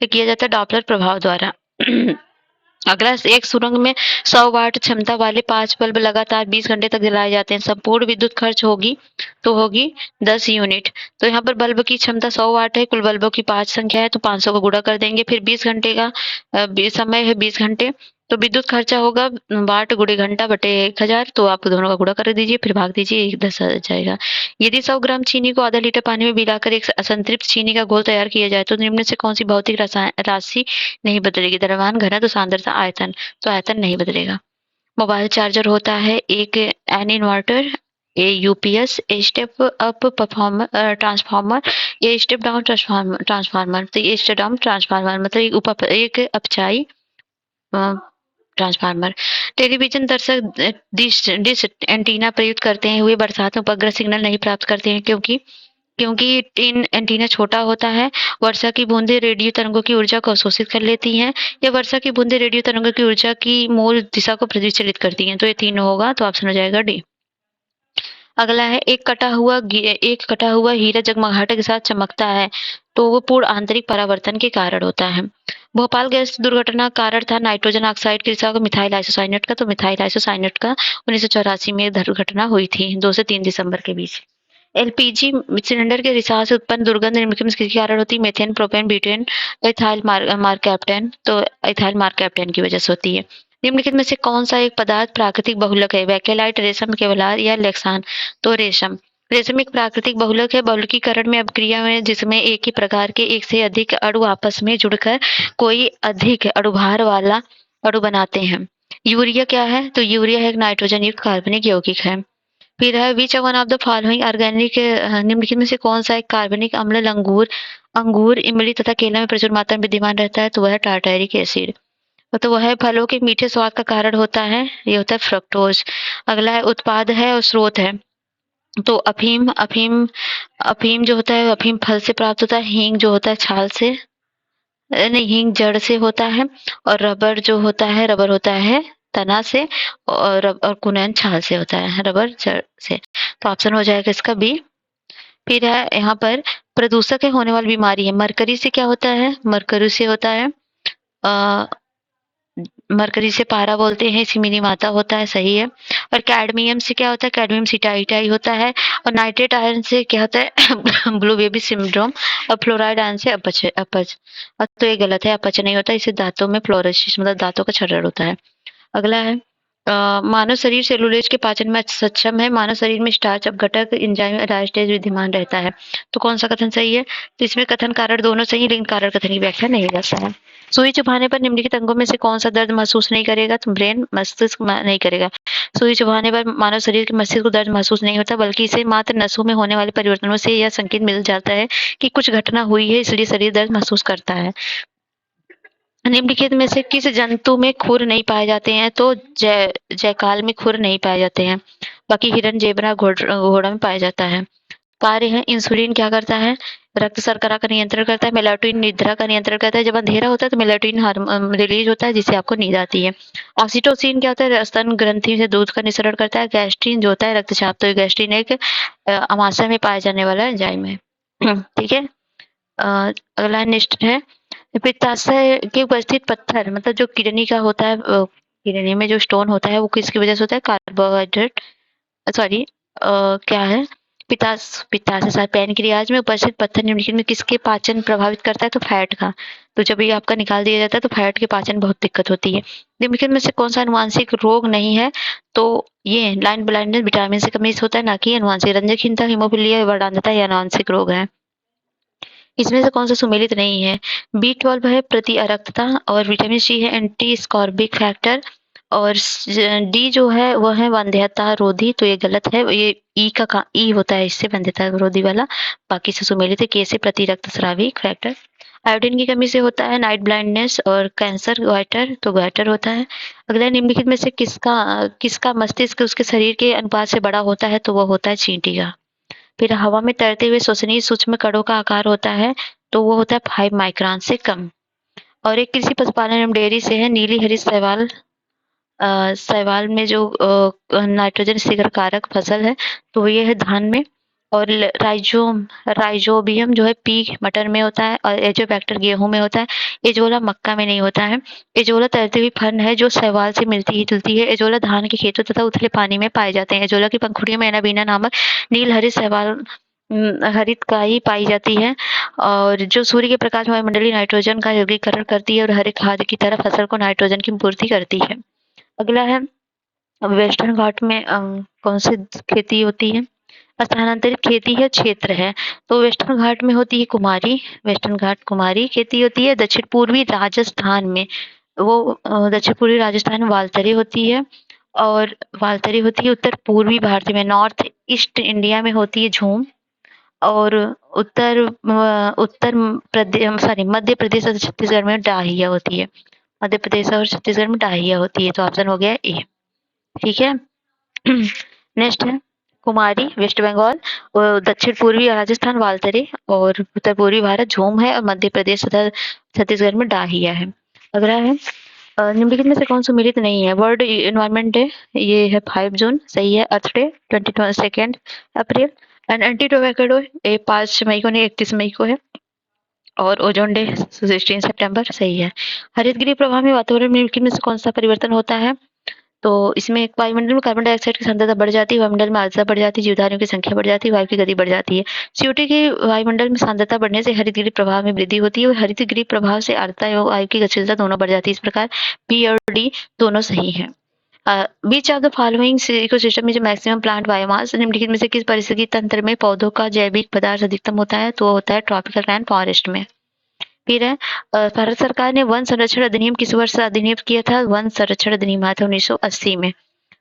किया जाता है डॉपलर प्रभाव द्वारा। अगला, एक सुरंग में 100 वाट क्षमता वाले 5 बल्ब लगातार 20 घंटे तक जलाए जाते हैं। संपूर्ण विद्युत खर्च होगी तो होगी 10 यूनिट। तो यहाँ पर बल्ब की क्षमता 100 वाट है, कुल बल्बों की 5 संख्या है तो 500 को गुणा कर देंगे। फिर 20 घंटे का समय है 20 घंटे, तो विद्युत खर्चा होगा वाट गुणे घंटा बटे 1000, तो आप दोनों का गुणा कर दीजिए, फिर भाग दीजिए, 10 आ जाएगा। यदि 100 ग्राम चीनी को आधा लीटर पानी में मिलाकर एक असंतृप्त चीनी का घोल तैयार किया जाए तो निम्न से कौन सी भौतिक राशि नहीं बदलेगी? द्रव्यमान, घनत्व, सांद्रता, आयतन। तो आयतन नहीं बदलेगा। मोबाइल चार्जर होता है एक an inverter, a UPS, a step up transformer, a step down transformer. तो ए स्टेप डाउन ट्रांसफार्मर मतलब एक अपचाई ट्रांसफार्मर। टेलीविजन दर्शक डिश डिश एंटीना प्रयुक्त करते हुए बरसात में उपग्रह सिग्नल नहीं प्राप्त करते हैं क्योंकि क्योंकि इन एंटीना छोटा होता है। वर्षा की बूंदें रेडियो तरंगों की ऊर्जा को अवशोषित कर लेती हैं, या वर्षा की बूंदें रेडियो तरंगों की ऊर्जा की मूल दिशा को प्रतिचलित करती हैं। तो ये तीनों होगा, तो ऑप्शन हो जाएगा डी। अगला है, एक कटा हुआ हीरा जगमगाहट के साथ चमकता है तो वो पूर्ण आंतरिक परावर्तन के कारण होता है। भोपाल गैस दुर्घटना का कारण था नाइट्रोजन ऑक्साइड के रिसाव मिथाइल आइसोसाइनेट का। तो मिथाइल आइसोसाइनेट का 1984 में दुर्घटना हुई थी 2 से 3 दिसंबर के बीच। एलपीजी सिलेंडर के रिसाव से उत्पन्न दुर्गंध निम्नलिखित में किसके कारण होती है? Methane, propane, butane, ethyl mercaptan. तो एथाइल मार्कैप्टेन की वजह से होती है। निम्नलिखित में से कौन सा एक पदार्थ प्राकृतिक बहुलक है? वैकेलाइट, रेशम, केवलार या लेक्सान। तो रेशम। रेशम एक प्राकृतिक बहुलक है। बहुलकीकरण में अपक्रिया में जिसमें एक ही प्रकार के एक से अधिक अणु आपस में जुड़कर कोई अधिक अणुभार वाला अणु बनाते हैं। यूरिया क्या है? तो यूरिया एक नाइट्रोजन युक्त कार्बनिक यौगिक है। फिर है, which one of the following organic निम्नलिखित में से कौन सा एक कार्बनिक अम्ल अंगूर, इमली तथा केला में प्रचुर मात्रा में विद्यमान रहता है? तो वह है टार्टारिक एसिड। तो वह फलों के मीठे स्वाद का कारण होता है, ये होता है फ्रक्टोज। अगला है, उत्पाद है और स्रोत है। तो अफीम अफीम अफीम जो होता है अफीम फल से प्राप्त होता है। हींग जो होता है छाल से, नहीं, हींग जड़ से होता है। और रबर जो होता है, रबर होता है तना से। और कुनैन छाल से होता है, रबर जड़ से। तो ऑप्शन हो जाएगा इसका बी। फिर है यहाँ पर, प्रदूषक है होने वाली बीमारी है। मरकरी से क्या होता है? मरकरी से होता है मरकरी से पारा बोलते हैं, सिमिनी माता होता है, सही है। और कैडमियम से क्या होता है? कैडमियम सिटाइटाई होता है। और नाइट्रेट आयरन से क्या होता है? Blue baby syndrome. और फ्लोराइड आयरन से अपच अपच। तो ये गलत है, अपच नहीं होता, इसे दांतों में फ्लोरोसिस मतलब दांतों का क्षरण होता है। अगला है, मानव शरीर सेलुलोज के पाचन में सक्षम है। मानव शरीर में स्टार्च अपघटक एंजाइम डायस्टेज विद्यमान रहता है। तो कौन सा कथन सही है? तो इसमें कथन कारण दोनों सही है, लेकिन कारण कथन की व्याख्या नहीं करता है। सुई चुभाने पर निम्नलिखित अंगों में से कौन सा दर्द महसूस नहीं करेगा? तो ब्रेन, मस्तिष्क नहीं करेगा। सुई चुभाने पर मानव शरीर के मस्तिष्क को दर्द महसूस नहीं होता, बल्कि इसे मात्र नसों में होने वाले परिवर्तनों से यह संकेत मिल जाता है कि कुछ घटना हुई है, इसलिए शरीर दर्द महसूस करता है। निम्नलिखित में से किस जंतु में खुर नहीं पाए जाते हैं? तो जयकाल में खुर नहीं पाए जाते हैं, बाकी हिरन, जेबरा, घोड़ा में पाया जाता है। कार्य है, इंसुलिन क्या करता है? रक्त शर्करा का नियंत्रण करता है। मेलाटोनिन निद्रा का नियंत्रण करता है। जब अंधेरा होता है तो मेलाटोनिन हार्मोन रिलीज होता है, जिससे आपको नींद आती है। ऑक्सीटोसिन क्या होता है? स्तन ग्रंथि से दूध का निःसरण करता है। गैस्ट्रिन जो होता है रक्तचाप। तो गैस्ट्रिन एक अमाशय में पाया जाने वाला एंजाइम है। ठीक है। अगला निष्ठ है, पित्ताशय के उपस्थित पत्थर मतलब जो किडनी का होता है, किडनी में जो स्टोन होता है वो किसकी वजह से होता है? कार्बोहाइड्रेट, सॉरी क्या है, पित्ताशय शायद पैनक्रियाज में उपस्थित पत्थर निम्नलिखित में किसके पाचन प्रभावित करता है? तो फैट का। तो जब ये आपका निकाल दिया जाता है तो फैट के पाचन बहुत दिक्कत होती है। निम्नलिखित में से कौन सा अनुवांशिक रोग नहीं है? तो ये लाइन ब्लाइंडनेस विटामिन से कमी से होता है, ना कि अनुवांशिक। रंजकहीनता, हीमोफीलिया, वर्णांधता ये अनुवांशिक रोग है। इसमें से कौन सा सुमेलित नहीं है? B12 है प्रति अरक्तता और विटामिन सी है एंटी स्कॉर्बिक फैक्टर और डी जो है वह है वंध्यता रोधी, तो ये गलत है। ये ई होता है, इससे वंध्यता रोधी वाला, बाकी से सुमेलित है। के से प्रति रक्तस्रावी फैक्टर। आयोडीन की कमी से होता है नाइट ब्लाइंडनेस और कैंसर, ग्वाइटर, तो ग्वाइटर होता है। अगला निम्नलिखित में से किसका किसका मस्तिष्क उसके शरीर के अनुपात से बड़ा होता है? तो वो होता है चींटी का। फिर हवा में तैरते हुए श्वसनीय सूक्ष्म कणों का आकार होता है, तो वो होता है 5 माइक्रोन से कम। और एक कृषि पशुपालन एवं डेयरी से है नीली हरी शैवाल। शैवाल में जो नाइट्रोजन स्थिर कारक फसल है, तो ये है धान में। और राइजोबियम जो है पी मटर में होता है और एजोबैक्टर गेहूं में होता है। एजोला मक्का में नहीं होता है। एजोला तैरती हुई फन है जो शैवाल से मिलती जुलती है। एजोला धान के खेतों तथा उथले पानी में पाए जाते हैं। एजोला की पंखुड़ियों में एनाबीना नामक नील हरित शैवाल हरित काई पाई जाती है और जो सूर्य के प्रकाश में वायुमंडलीय नाइट्रोजन का यौगिकीकरण करती है और हरे खाद की तरह फसल को नाइट्रोजन की पूर्ति करती है। अगला है वेस्टर्न घाट में कौन सी खेती होती है? स्थानांतरित खेती है क्षेत्र है, तो वेस्टर्न घाट में होती है कुमारी। वेस्टर्न घाट कुमारी खेती होती है। दक्षिण पूर्वी राजस्थान में दक्षिण पूर्वी राजस्थान में वालतरी होती है और वालतरी होती है। उत्तर पूर्वी भारत में नॉर्थ ईस्ट इंडिया में होती है झूम और उत्तर प्रदेश सॉरी मध्य प्रदेश और छत्तीसगढ़ में डाहिया होती है। मध्य प्रदेश और छत्तीसगढ़ में डाहिया होती है, तो ऑप्शन हो गया ए। ठीक है। नेक्स्ट है कुमारी वेस्ट बंगाल और दक्षिण पूर्वी राजस्थान वालतरी और उत्तर पूर्वी भारत झूम है और मध्य प्रदेश तथा छत्तीसगढ़ में डाहिया है। अगला है निम्नलिखित में से कौन सुमेलित नहीं है? वर्ल्ड एनवायरमेंट डे ये है 5 जून, सही है। Earth Day 22 April and anti tobacco day ये 5 मई को नहीं 31 मई को है और ओजोन डे 16 सितंबर, सही है। हरितगृह प्रभाव में वातावरण में से कौन सा परिवर्तन होता है? तो इसमें वायुमंडल में कार्बन डाइऑक्साइड की सांद्रता बढ़ जाती है, वायुमंडल में आर्द्रता बढ़ जाती है, जीवधारियों की संख्या बढ़ जाती है, वायु की गति बढ़ जाती है। CO2 की वायुमंडल में सांद्रता बढ़ने से हरितगृह प्रभाव में वृद्धि होती है और हरितगृह प्रभाव से आर्द्रता एवं वायु की गतिशीलता दोनों बढ़ जाती है। इस प्रकार P और D दोनों सही है। बीच ऑफ द फॉलोइंग इकोसिस्टम में जो मैक्सिमम प्लांट बायोमास निम्नलिखित में से किस पारिस्थितिकी तंत्र में पौधों का जैविक पदार्थ अधिकतम होता है? तो होता है ट्रॉपिकल रैन फॉरेस्ट में। फिर है भारत सरकार ने वन संरक्षण अधिनियम किस वर्ष अधिनियम किया था? वन संरक्षण अधिनियम आया था 1980 में।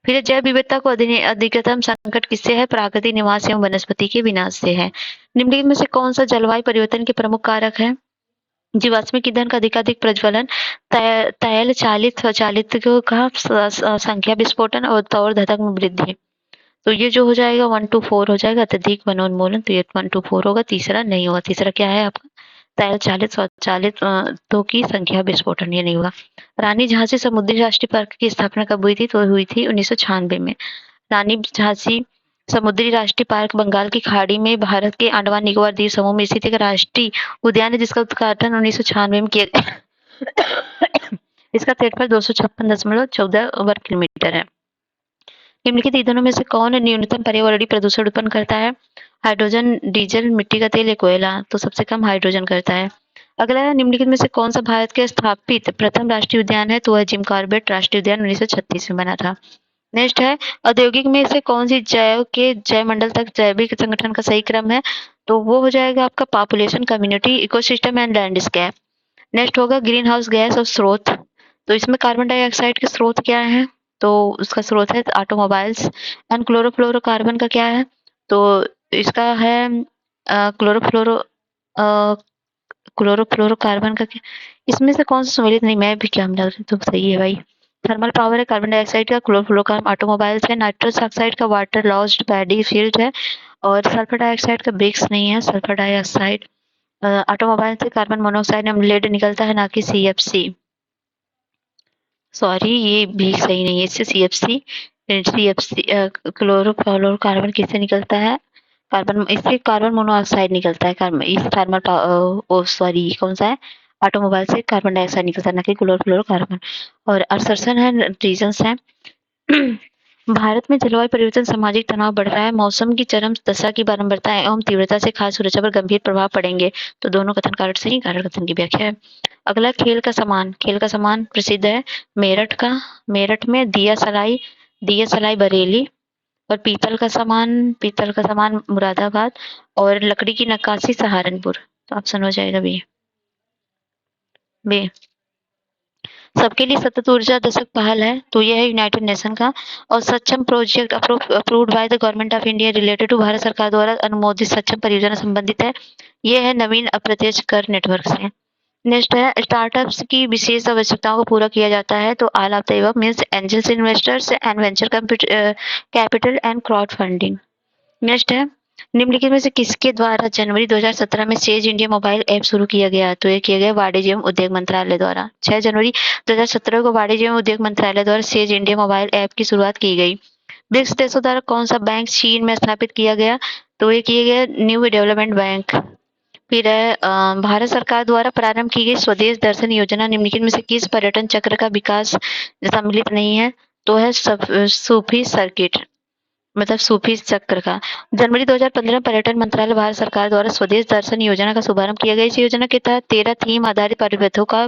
फिर जैव विविधता को अधिकतम संकट किससे है? प्राकृतिक निवास एवं वनस्पति के विनाश से है। निम्नलिखित में से कौन सा जलवायु परिवर्तन के प्रमुख कारक है? जीवाश्मिक ईंधन का अधिकाधिक प्रज्वलन, तैल चालित स्वचालित का संख्या विस्फोटन और तौर धधक में वृद्धि। तो ये जो हो जाएगा 1 to 4 हो जाएगा अत्यधिक वनोन्मूलन, तो ये 1 to 4 होगा। तीसरा नहीं होगा। तीसरा क्या है आपका? तैल चालित स्वचालित तो की संख्या विस्फोटन, ये नहीं होगा। रानी झांसी समुद्री राष्ट्रीय पार्क की स्थापना कब हुई थी? तो हुई थी 1996 में। रानी झांसी समुद्री राष्ट्रीय पार्क बंगाल की खाड़ी में भारत के अंडमान निकोबार द्वीप समूह में स्थित एक राष्ट्रीय उद्यान है जिसका उद्घाटन 1996 में किया इसका क्षेत्रफल 256.14 वर्ग किलोमीटर है। निम्नलिखित ईंधनों में से कौन न्यूनतम पर्यावरणीय प्रदूषण उत्पन्न करता है? हाइड्रोजन, डीजल, मिट्टी का तेल या कोयला? तो सबसे कम हाइड्रोजन करता है। अगला है निम्नलिखित में से कौन सा भारत के स्थापित प्रथम राष्ट्रीय उद्यान है? तो वह जिम कॉर्बेट राष्ट्रीय उद्यान 1936 में बना था। नेक्स्ट है औद्योगिक में से कौन सी जैव के जैवमंडल तक जैविक संगठन का सही क्रम है? तो वो हो जाएगा आपका population, community, ecosystem and landscape. Next होगा ग्रीन हाउस गैस और स्रोत। तो इसमें कार्बन डाइऑक्साइड के स्रोत क्या है? तो उसका स्रोत है ऑटोमोबाइल्स। एंड क्लोरोफ्लोरोकार्बन का क्या है? तो इसका है क्लोरोफ्लोरोकार्बन का क्या? इसमें से कौन सा सम्मिलित नहीं? मैं भी क्या मिला रही तो सही है भाई। थर्मल पावर है कार्बन डाइऑक्साइड का, क्लोरोफ्लोरोकार्बन ऑटोमोबाइल्स है, नाइट्रस ऑक्साइड का वाटर लॉस्ड पैडी फील्ड है और सल्फर डाइऑक्साइड का ब्रिक्स नहीं है। सल्फर डाइऑक्साइड ऑटोमोबाइल से कार्बन मोनोऑक्साइड एंड लेड निकलता है, ना कि CFC। सॉरी ये भी सही नहीं है। इससे CFC क्लोरोफ्लोरोकार्बन किससे निकलता है? इससे कार्बन मोनोऑक्साइड निकलता है। कार्बन इस थर्मल सॉरी कौन सा है? ऑटोमोबाइल से कार्बन डाइऑक्साइड निकलता है, ना कि क्लोरोफ्लोरोकार्बन। और असर्सन है रीजंस है भारत में जलवायु परिवर्तन, सामाजिक तनाव बढ़ रहा है, मौसम की चरम दशा की बारंबारता एवं तीव्रता से खाद्य सुरक्षा पर गंभीर प्रभाव पड़ेंगे। तो दोनों कथन कारक सही, कारक कथन की व्याख्या है। अगला खेल का सामान प्रसिद्ध है मेरठ का। मेरठ में दिया सलाई बरेली और पीतल का सामान मुरादाबाद और लकड़ी की नक्काशी सहारनपुर। तो ऑप्शन हो जाएगा बी। बी सबके लिए सतत ऊर्जा दशक पहल है, तो यह है यूनाइटेड नेशन का। और सक्षम project approved by the government of India related to Bharat सरकार द्वारा अनुमोदित सक्षम परियोजना संबंधित है। ये है नवीन अप्रत्यक्ष कर नेटवर्क से। नेक्स्ट है स्टार्टअप्स की विशेष आवश्यकताओं को पूरा किया जाता है, तो all of the above means angels investors and venture capital and crowd funding. Next है निम्नलिखित में से किसके द्वारा जनवरी 2017 में सेज इंडिया मोबाइल ऐप शुरू किया गया? तो ये किया गया वाणिज्य एवं उद्योग मंत्रालय द्वारा। 6 जनवरी 2017 को वाणिज्य एवं उद्योग मंत्रालय द्वारा सेज इंडिया मोबाइल ऐप की शुरुआत की गई। ब्रिक्स देशों द्वारा कौन सा बैंक चीन में स्थापित किया गया? तो ये किया गया न्यू डेवलपमेंट बैंक। फिर है भारत सरकार द्वारा प्रारंभ की गई स्वदेश दर्शन योजना निम्नलिखित में से किस पर्यटन चक्र का विकास सम्मिलित नहीं है? तो है सूफी सर्किट, मतलब सूफी चक्र का। जनवरी 2015 पर्यटन मंत्रालय भारत सरकार द्वारा स्वदेश दर्शन योजना का शुभारंभ किया गया। इस योजना के तहत 13 थीम आधारित परिपथों का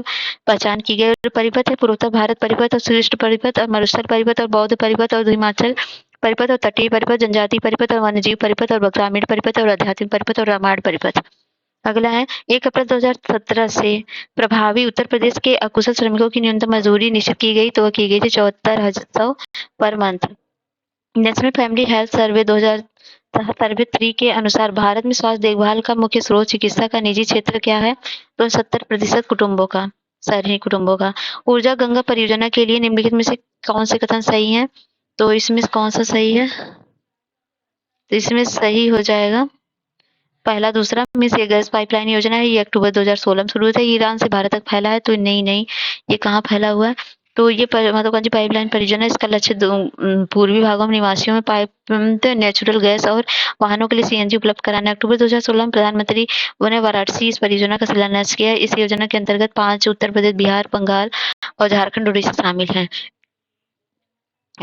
पहचान की गई। परिपथ है पूर्वोत्तर भारत परिपथ और श्रेष्ठ परिपथ और मरुस्थल परिपथ और बौद्ध परिपथ और हिमाचल परिपथ और तटीय परिपथ, जनजातीय परिपथ और वन्यजीव परिपथ और ग्रामीण परिपथ और आध्यात्मिक परिपथ और रामायण परिपथ। अगला है 1 अप्रैल 2017 से प्रभावी उत्तर प्रदेश के अकुशल श्रमिकों की न्यूनतम मजदूरी निश्चित की गई, तो वह की गई थी 74,100 per month. National family health survey 2000 सर्वे 3 के अनुसार भारत में स्वास्थ्य देखभाल का मुख्य स्रोत चिकित्सा का निजी क्षेत्र क्या है? तो 70% कुटुंबों का, शहरी कुटुंबों का। ऊर्जा गंगा परियोजना के लिए निम्नलिखित में से कौन से कथन सही है? तो इसमें कौन सा सही है? तो इसमें सही हो जाएगा पहला दूसरा। मीन्स ये गैस पाइपलाइन योजना है, ये अक्टूबर 2016 में शुरू हुई थी, ईरान से भारत तक फैला है। तो नहीं, ये कहाँ फैला हुआ है? तो ये महत्वाकांक्षी पाइपलाइन परियोजना, इसका लक्ष्य पूर्वी भागों में निवासियों में पाइप नेचुरल गैस और वाहनों के लिए सीएनजी उपलब्ध कराना। अक्टूबर 2016 में प्रधानमंत्री ने वाराणसी इस परियोजना का शिलान्यास किया। इस योजना के अंतर्गत 5 उत्तर प्रदेश, बिहार, बंगाल और झारखंड, उड़ीसा शामिल है।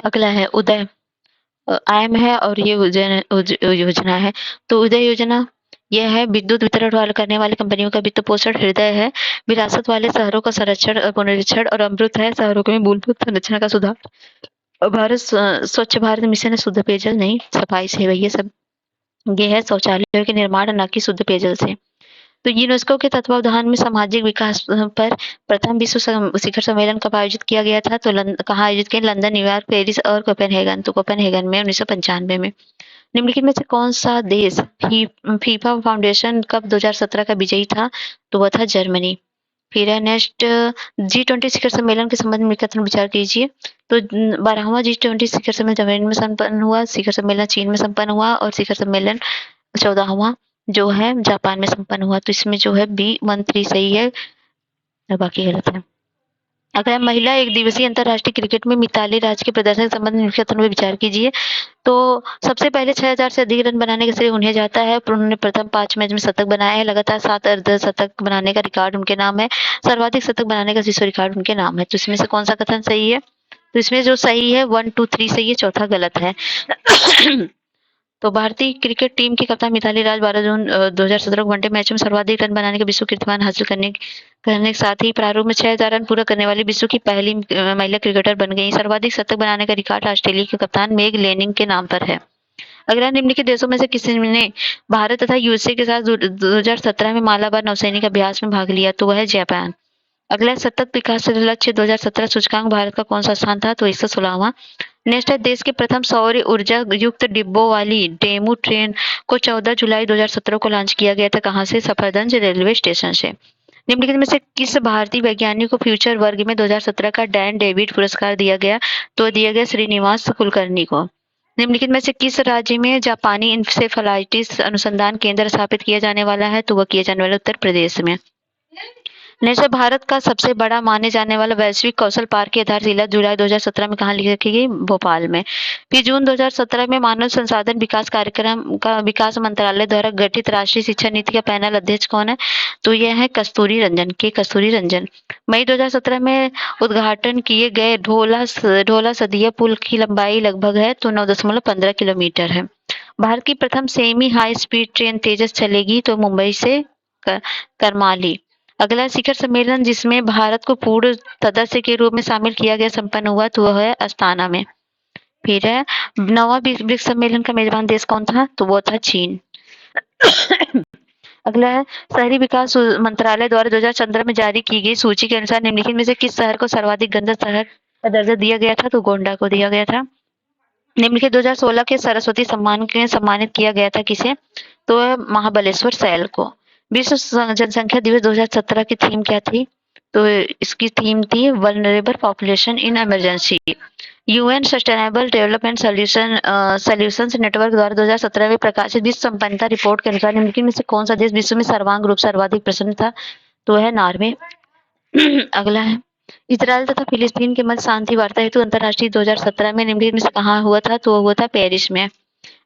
अगला है उदय आयम है और ये योजना है। तो उदय योजना यह है विद्युत वितरण वाले करने वाली कंपनियों का वित्त पोषण हृदय है। विरासत वाले शहरों का संरक्षण और पुनरीक्षण और अमृत है शहरों के मूलभूत संरचना का सुधार। भारत स्वच्छ भारत मिशन है शुद्ध पेयजल नहीं सफाई से, ये सब ये है शौचालयों के निर्माण न कि शुद्ध पेयजल से। तो यूनेस्को के तत्वावधान में सामाजिक विकास पर प्रथम विश्व शिखर सम्मेलन कब आयोजित किया गया था? तो कहाँ आयोजित किया? लंदन, न्यूयॉर्क, पेरिस और कोपेनहेगन। तो कोपेनहेगन में 1995 में। निम्नलिखित में से कौन सा देश फीफा फाउंडेशन कप 2017 का विजयी था? तो वह था जर्मनी। फिर है नेक्स्ट G20 शिखर सम्मेलन के संबंध में कथन विचार कीजिए। तो 12वां G20 शिखर सम्मेलन जर्मनी में संपन्न हुआ, शिखर सम्मेलन चीन में संपन्न हुआ और शिखर सम्मेलन 14वां जो है जापान में संपन्न हुआ। तो इसमें जो है B13 सही है और बाकी गलत है। अगर महिला एक दिवसीय अंतरराष्ट्रीय क्रिकेट में मिताली राज के प्रदर्शन के संबंध में कथन में विचार कीजिए। तो सबसे पहले 6000 से अधिक रन बनाने का श्रेय उन्हें जाता है। उन्होंने प्रथम 5 मैच में शतक बनाया है। लगातार 7 अर्धशतक बनाने का रिकॉर्ड उनके नाम है। सर्वाधिक शतक बनाने का विश्व रिकॉर्ड उनके नाम है। तो इसमें से कौन सा कथन सही है? तो इसमें जो सही है 1, 2, 3 सही है, चौथा गलत है। तो भारतीय क्रिकेट टीम की कप्तान मिताली राज 12 जून 2017 को वनडे मैच में सर्वाधिक रन बनाने का विश्व कीर्तिमान हासिल करने के साथ ही प्रारूप में 6000 रन पूरा करने वाली विश्व की पहली महिला क्रिकेटर बन गई। सर्वाधिक शतक बनाने का रिकॉर्ड ऑस्ट्रेलिया के कप्तान मेग लेनिंग के नाम पर है। अगला निम्नलिखित देशों में से किसी ने भारत तथा यूएसए के साथ 2017 में मालाबार नौसैनिक अभ्यास में भाग लिया? तो वह है जापान। अगला सतत विकास लक्ष्य 2017 सूचकांक भारत का कौन सा स्थान था? तो 116वां। नेक्स्ट है देश के प्रथम सौर ऊर्जा युक्त डिब्बों वाली डेमू ट्रेन को 14 जुलाई 2017 को लॉन्च किया गया था। कहां से? सफदरजंग रेलवे स्टेशन से। निम्नलिखित में से किस भारतीय वैज्ञानिक को फ्यूचर वर्ग में 2017 का डैन डेविड पुरस्कार दिया गया? तो दिया गया श्रीनिवास कुलकर्णी को। निम्नलिखित में से किस राज्य में जापानी इंसेफेलाइटिस अनुसंधान केंद्र स्थापित किया जाने वाला है? तो वह किया जाने वाला उत्तर प्रदेश में। नेक्स्ट भारत का सबसे बड़ा माने जाने वाला वैश्विक कौशल पार्क की आधारशिला जुलाई 2017 में कहाँ रखी गई? भोपाल में। फिर जून 2017 में मानव संसाधन विकास कार्यक्रम का विकास मंत्रालय द्वारा गठित राष्ट्रीय शिक्षा नीति का पैनल अध्यक्ष कौन है? तो यह है कस्तूरी रंजन। मई 2017 में उद्घाटन किए गए ढोला सदिया पुल की लंबाई लगभग है तो 9.15 किलोमीटर है। भारत की प्रथम सेमी हाई स्पीड ट्रेन तेजस चलेगी तो मुंबई से करमाली। अगला शिखर सम्मेलन जिसमें भारत को पूर्ण सदस्य के रूप में शामिल किया गया संपन्न हुआ तो वह है अस्ताना में। फिर है 9वां ब्रिक्स सम्मेलन का मेजबान देश कौन था? तो वो था चीन। अगला है शहरी विकास मंत्रालय द्वारा 2015 में जारी की गई सूची के अनुसार निम्नलिखित में से किस शहर को सर्वाधिक गंदा शहर का दर्जा दिया गया था? तो गोंडा को दिया गया था। निम्नलिखित 2016 के सरस्वती सम्मान के सम्मानित किया गया था किसे? तो महाबलेश्वर सैल को। विश्व जनसंख्या दिवस 2017 की थीम क्या थी? तो इसकी थीम थी vulnerable population in emergency. UN sustainable development solutions network द्वारा 2017 में प्रकाशित विश्व संपन्नता रिपोर्ट के अनुसार निम्नलिखित में से कौन सा देश विश्व में सर्वांग रूप सर्वाधिक प्रसन्न था? तो है नॉर्वे। अगला है इजरायल तथा फिलिस्तीन के मध्य शांति वार्ता हेतु अंतर्राष्ट्रीय 2017 में निम्नलिखित में से कहाँ हुआ था? तो हुआ था पेरिस में।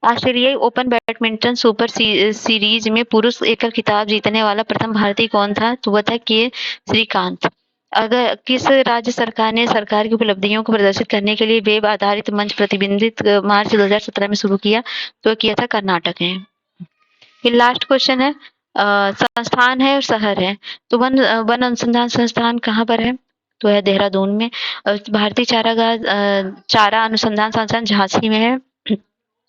ऑस्ट्रेलियाई ओपन बैडमिंटन सुपर सीरीज में पुरुष एकल खिताब जीतने वाला प्रथम भारतीय कौन था? तो वह था के श्रीकांत। अगर किस राज्य सरकार ने सरकार की उपलब्धियों को प्रदर्शित करने के लिए वेब आधारित मंच प्रतिबंधित मार्च 2017 में शुरू किया? तो किया था कर्नाटक ने। फिर लास्ट क्वेश्चन है संस्थान है और शहर है। तो वन अनुसंधान संस्थान कहाँ पर है? तो है देहरादून में। भारतीय चारा अनुसंधान संस्थान झांसी में है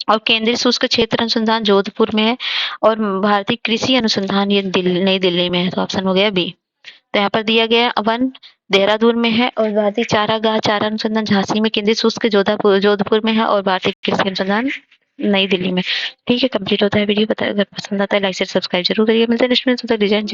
और केंद्रीय शुष्क क्षेत्र अनुसंधान जोधपुर में है और भारतीय कृषि अनुसंधान ये नई दिल्ली में है। तो ऑप्शन हो गया बी। तो यहाँ पर दिया गया वन देहरादून में है और भारतीय चारा अनुसंधान झांसी में, केंद्रीय शुष्क जोधपुर में है और भारतीय कृषि अनुसंधान नई दिल्ली में। ठीक है, कंप्लीट होता है वीडियो। अगर पसंद आता है लाइक शेयर सब्सक्राइब जरूर करिए। मिलते हैं नेक्स्ट में। डिजाइन